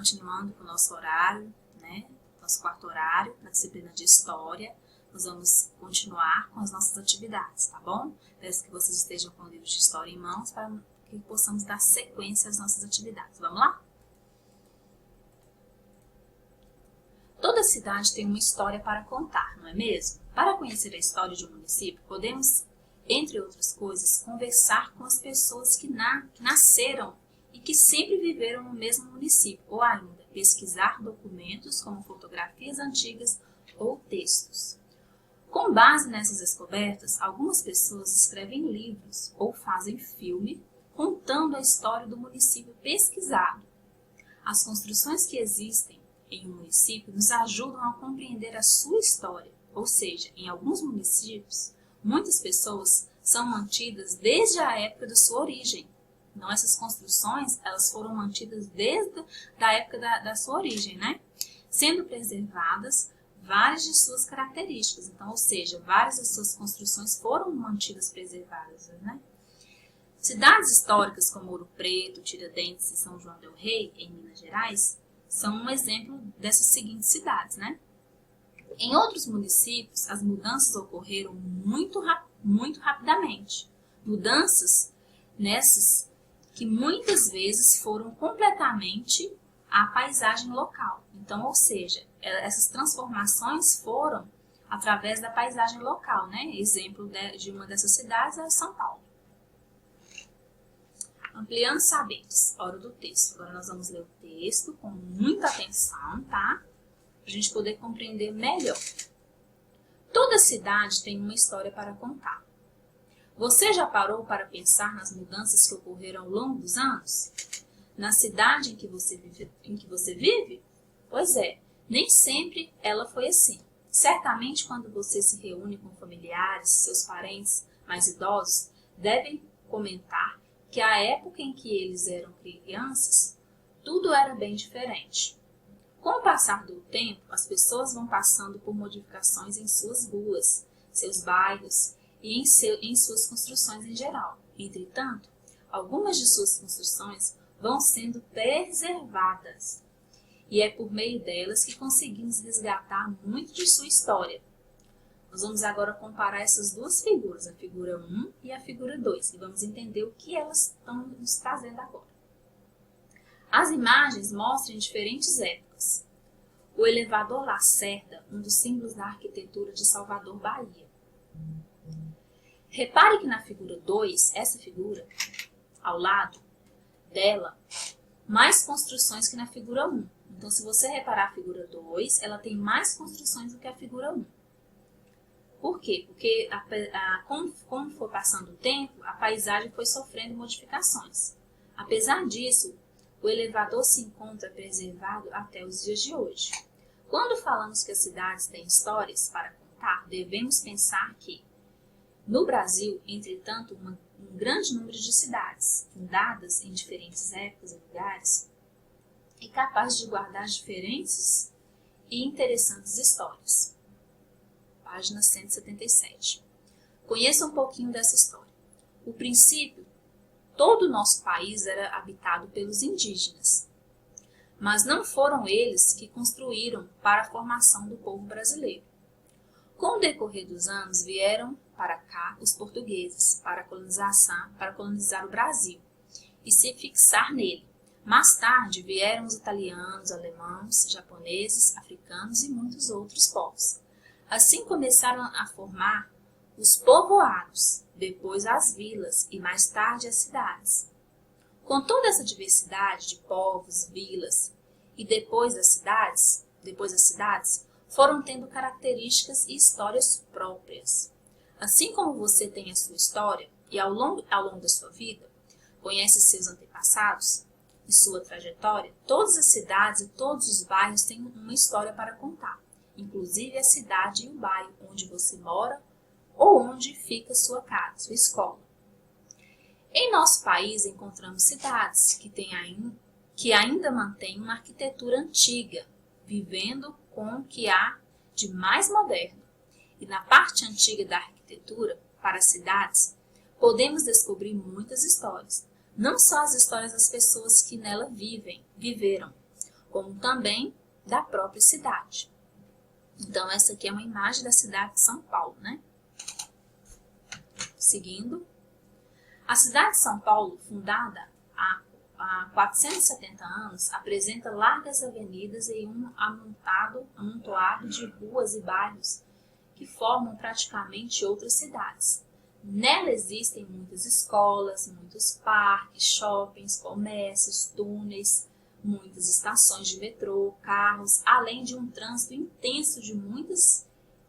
continuando com o nosso horário, né? Nosso quarto horário, na disciplina de História. Nós vamos continuar com as nossas atividades, tá bom? Peço que vocês estejam com o livro de História em mãos para que possamos dar sequência às nossas atividades. Vamos lá? Toda cidade tem uma história para contar, não é mesmo? Para conhecer a história de um município, podemos, entre outras coisas, conversar com as pessoas que nasceram e que sempre viveram no mesmo município, ou ainda pesquisar documentos como fotografias antigas ou textos. Com base nessas descobertas, algumas pessoas escrevem livros ou fazem filme contando a história do município pesquisado. As construções que existem em um município nos ajudam a compreender a sua história, ou seja, em alguns municípios, muitas pessoas são mantidas desde a época da sua origem. Então, essas construções, elas foram mantidas desde a época da sua origem, né? Sendo preservadas várias de suas características. Então, ou seja, várias das suas construções foram mantidas preservadas, né? Cidades históricas como Ouro Preto, Tiradentes e São João del Rei, em Minas Gerais, são um exemplo dessas seguintes cidades, né? Em outros municípios, as mudanças ocorreram muito rapidamente. Mudanças nessas que muitas vezes foram completamente a paisagem local. Então, ou seja, essas transformações foram através da paisagem local, né? Exemplo de uma dessas cidades é São Paulo. Ampliando saberes, hora do texto. Agora nós vamos ler o texto com muita atenção, tá? Para a gente poder compreender melhor. Toda cidade tem uma história para contar. Você já parou para pensar nas mudanças que ocorreram ao longo dos anos? Na cidade em que você vive? Pois é, nem sempre ela foi assim. Certamente, quando você se reúne com familiares, seus parentes mais idosos, devem comentar que a época em que eles eram crianças, tudo era bem diferente. Com o passar do tempo, as pessoas vão passando por modificações em suas ruas, seus bairros e em suas construções em geral. Entretanto, algumas de suas construções vão sendo preservadas, e é por meio delas que conseguimos resgatar muito de sua história. Nós vamos agora comparar essas duas figuras, a figura 1 e a figura 2, e vamos entender o que elas estão nos trazendo agora. As imagens mostram diferentes épocas. O elevador Lacerda, um dos símbolos da arquitetura de Salvador, Bahia. Repare que na figura 2, essa figura, ao lado dela, mais construções que na figura 1. Então, se você reparar a figura 2, ela tem mais construções do que a figura 1. Por quê? Porque como foi passando o tempo, a paisagem foi sofrendo modificações. Apesar disso, o elevador se encontra preservado até os dias de hoje. Quando falamos que as cidades têm histórias para contar, devemos pensar que, no Brasil, entretanto, um grande número de cidades, fundadas em diferentes épocas e lugares, é capaz de guardar diferentes e interessantes histórias. Página 177. Conheça um pouquinho dessa história. O princípio, todo o nosso país era habitado pelos indígenas, mas não foram eles que construíram para a formação do povo brasileiro. Com o decorrer dos anos, vieram para cá os portugueses para colonizar o Brasil e se fixar nele. Mais tarde, vieram os italianos, alemães, japoneses, africanos e muitos outros povos. Assim começaram a formar os povoados, depois as vilas e mais tarde as cidades. Com toda essa diversidade de povos, vilas e depois as cidades foram tendo características e histórias próprias. Assim como você tem a sua história e ao longo da sua vida conhece seus antepassados e sua trajetória, todas as cidades e todos os bairros têm uma história para contar. Inclusive a cidade e o bairro onde você mora ou onde fica sua casa, sua escola. Em nosso país encontramos cidades que ainda mantêm uma arquitetura antiga, vivendo com o que há de mais moderno. E na parte antiga da arquitetura, para as cidades, podemos descobrir muitas histórias, não só as histórias das pessoas que nela viveram. como também da própria cidade. Então, essa aqui é uma imagem da cidade de São Paulo, né? Seguindo. A cidade de São Paulo, fundada há 470 anos, apresenta largas avenidas e um amontoado de ruas e bairros que formam praticamente outras cidades. Nela existem muitas escolas, muitos parques, shoppings, comércios, túneis, muitas estações de metrô, carros, além de um trânsito intenso de muitas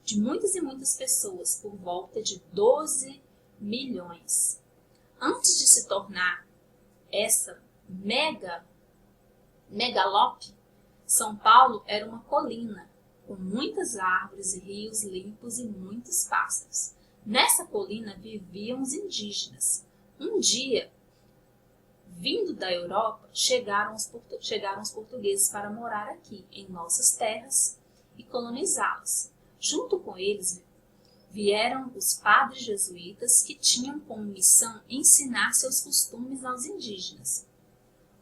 e muitas pessoas, por volta de 12 milhões. Antes de se tornar essa megalópole, São Paulo era uma colina, com muitas árvores e rios limpos e muitos pássaros. Nessa colina viviam os indígenas. Um dia, vindo da Europa, chegaram os portugueses para morar aqui, em nossas terras, e colonizá-las. Junto com eles vieram os padres jesuítas, que tinham como missão ensinar seus costumes aos indígenas.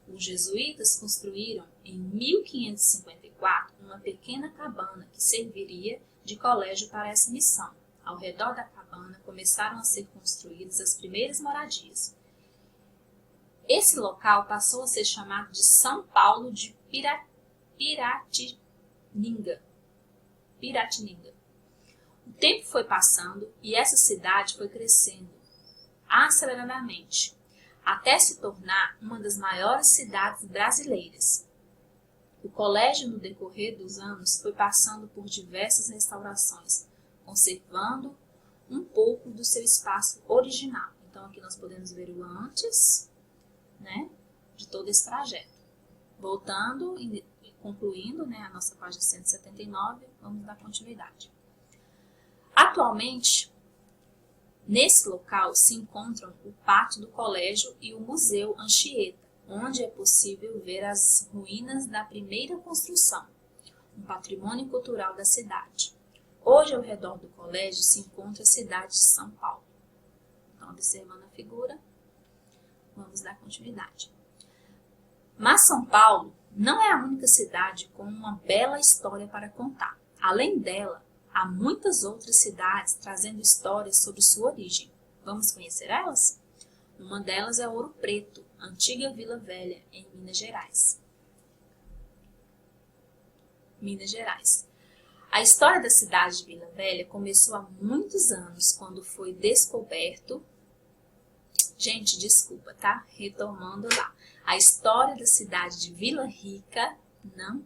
Os jesuítas construíram, em 1554, uma pequena cabana que serviria de colégio para essa missão. Ao redor da cabana começaram a ser construídas as primeiras moradias. Esse local passou a ser chamado de São Paulo de Piratininga. O tempo foi passando e essa cidade foi crescendo aceleradamente, até se tornar uma das maiores cidades brasileiras. O colégio, no decorrer dos anos, foi passando por diversas restaurações, conservando um pouco do seu espaço original. Então, aqui nós podemos ver o antes, né, de todo esse trajeto. Voltando e concluindo, né, a nossa página 179, vamos dar continuidade. Atualmente, nesse local se encontram o pátio do colégio e o Museu Anchieta, onde é possível ver as ruínas da primeira construção, um patrimônio cultural da cidade. Hoje, ao redor do colégio, se encontra a cidade de São Paulo. Então, observando a figura, vamos dar continuidade. Mas São Paulo não é a única cidade com uma bela história para contar. Além dela, há muitas outras cidades trazendo histórias sobre sua origem. Vamos conhecer elas? Uma delas é Ouro Preto, antiga Vila Velha, em Minas Gerais. A história da cidade de Vila Velha começou há muitos anos, quando foi descoberto... Gente, desculpa, tá? Retomando lá. A história da cidade de Vila Rica, não...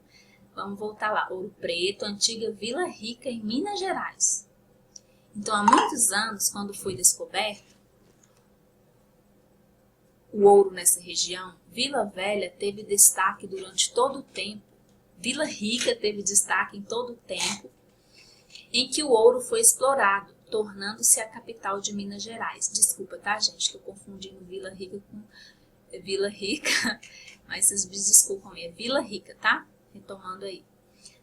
Vamos voltar lá. Ouro Preto, antiga Vila Rica, em Minas Gerais. Então, há muitos anos, quando foi descoberto o ouro nessa região, Vila Velha teve destaque durante todo o tempo. Vila Rica teve destaque em todo o tempo em que o ouro foi explorado, tornando-se a capital de Minas Gerais. Desculpa, tá, gente? Estou confundindo Vila Rica com Vila Rica, mas vocês me desculpam, é Vila Rica, tá? Retomando aí.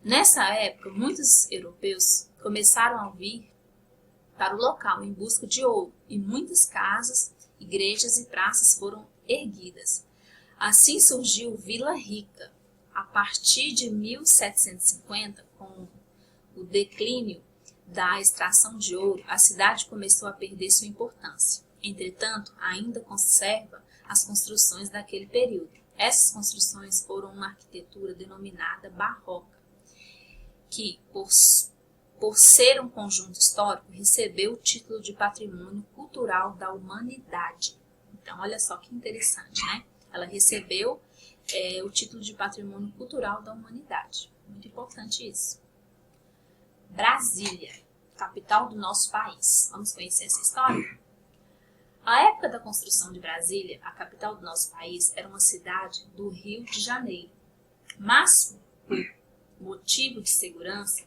Nessa época, muitos europeus começaram a vir para o local em busca de ouro e muitas casas, igrejas e praças foram erguidas. Assim surgiu Vila Rica. A partir de 1750, com o declínio da extração de ouro, a cidade começou a perder sua importância. Entretanto, ainda conserva as construções daquele período. Essas construções foram uma arquitetura denominada barroca, que, por ser um conjunto histórico, recebeu o título de Patrimônio Cultural da Humanidade. Então, olha só que interessante, né? Ela recebeu o título de Patrimônio Cultural da Humanidade. Muito importante isso. Brasília, capital do nosso país. Vamos conhecer essa história? À época da construção de Brasília, a capital do nosso país era uma cidade do Rio de Janeiro. Mas, por motivo de segurança,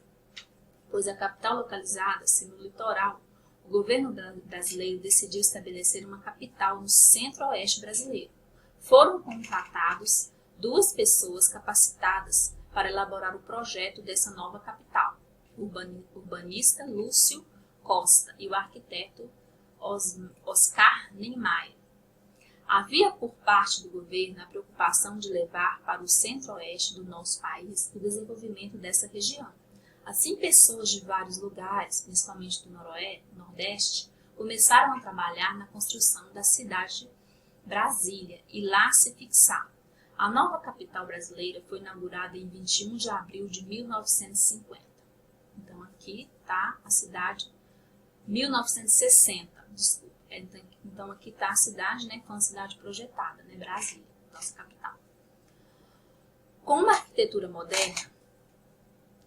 pois a capital localizada no litoral, o governo brasileiro decidiu estabelecer uma capital no centro-oeste brasileiro. Foram contratados 2 pessoas capacitadas para elaborar o projeto dessa nova capital, o urbanista Lúcio Costa e o arquiteto Oscar Niemeyer. Havia por parte do governo a preocupação de levar para o centro-oeste do nosso país o desenvolvimento dessa região. Assim, pessoas de vários lugares, principalmente do Nordeste, começaram a trabalhar na construção da cidade de Brasília e lá se fixaram. A nova capital brasileira foi inaugurada em 21 de abril de 1950. Então, aqui está a cidade 1960, desculpa. Então, aqui está a cidade, né, que foi uma cidade projetada, né, Brasília, nossa capital. Com uma arquitetura moderna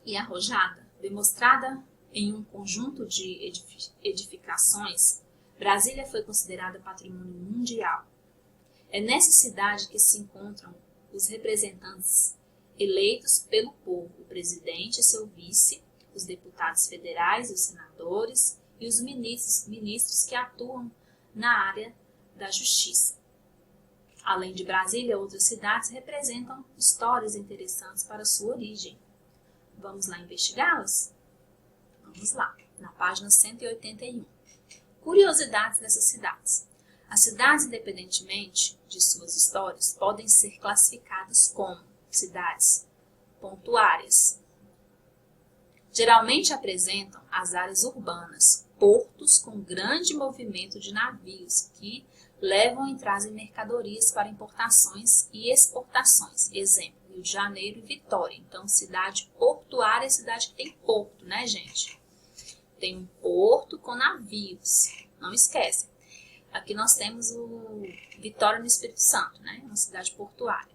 e arrojada, demonstrada em um conjunto de edificações, Brasília foi considerada patrimônio mundial. É nessa cidade que se encontram os representantes eleitos pelo povo, o presidente e seu vice, os deputados federais, os senadores e os ministros que atuam na área da justiça. Além de Brasília, outras cidades representam histórias interessantes para sua origem. Vamos lá investigá-las? Vamos lá, na página 181. Curiosidades dessas cidades. As cidades, independentemente de suas histórias, podem ser classificadas como cidades portuárias. Geralmente apresentam as áreas urbanas, portos com grande movimento de navios que levam e trazem mercadorias para importações e exportações. Exemplo, Rio de Janeiro e Vitória. Então, cidade portuária é cidade que tem porto, né, gente? Tem um porto com navios. Não esquece. Aqui nós temos o Vitória no Espírito Santo, né? Uma cidade portuária.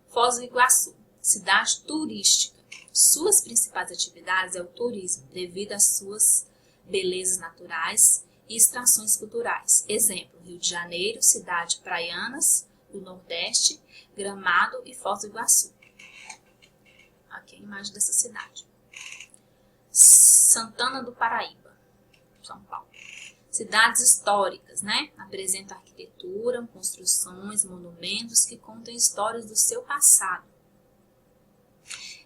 Foz do Iguaçu, cidade turística. Suas principais atividades é o turismo, devido às suas belezas naturais e extrações culturais. Exemplo, Rio de Janeiro, cidade praianas do Nordeste, Gramado e Foz do Iguaçu. Aqui é a imagem dessa cidade. Santana do Paraíba, São Paulo. Cidades históricas, né? Apresentam arquitetura, construções, monumentos que contam histórias do seu passado.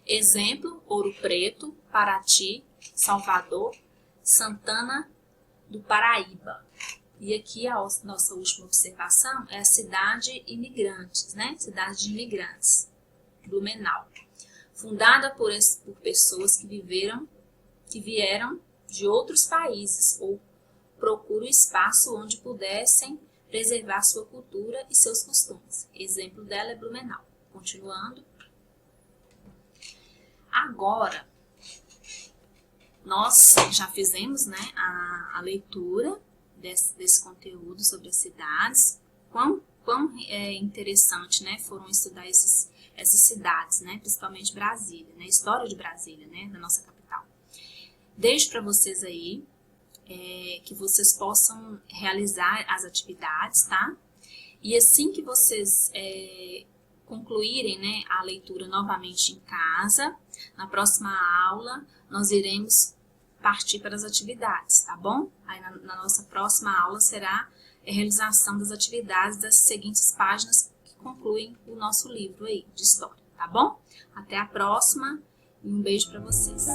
Exemplo, Ouro Preto, Paraty, Salvador, Santana do Paraíba. E aqui a nossa última observação é a cidade imigrantes, né? Cidade de imigrantes, Blumenau. Fundada por pessoas que vieram de outros países ou procuram espaço onde pudessem preservar sua cultura e seus costumes. Exemplo dela é Blumenau. Continuando. Agora, nós já fizemos, né, a leitura desse conteúdo sobre as cidades. Quão interessante, né, foram estudar essas cidades, né, principalmente Brasília, né, a história de Brasília, né, da nossa capital. Deixo para vocês aí que vocês possam realizar as atividades, tá? E assim que vocês concluírem, né, a leitura novamente em casa, na próxima aula nós iremos partir para as atividades, tá bom? Aí na nossa próxima aula será a realização das atividades das seguintes páginas que concluem o nosso livro aí de história, tá bom? Até a próxima e um beijo para vocês.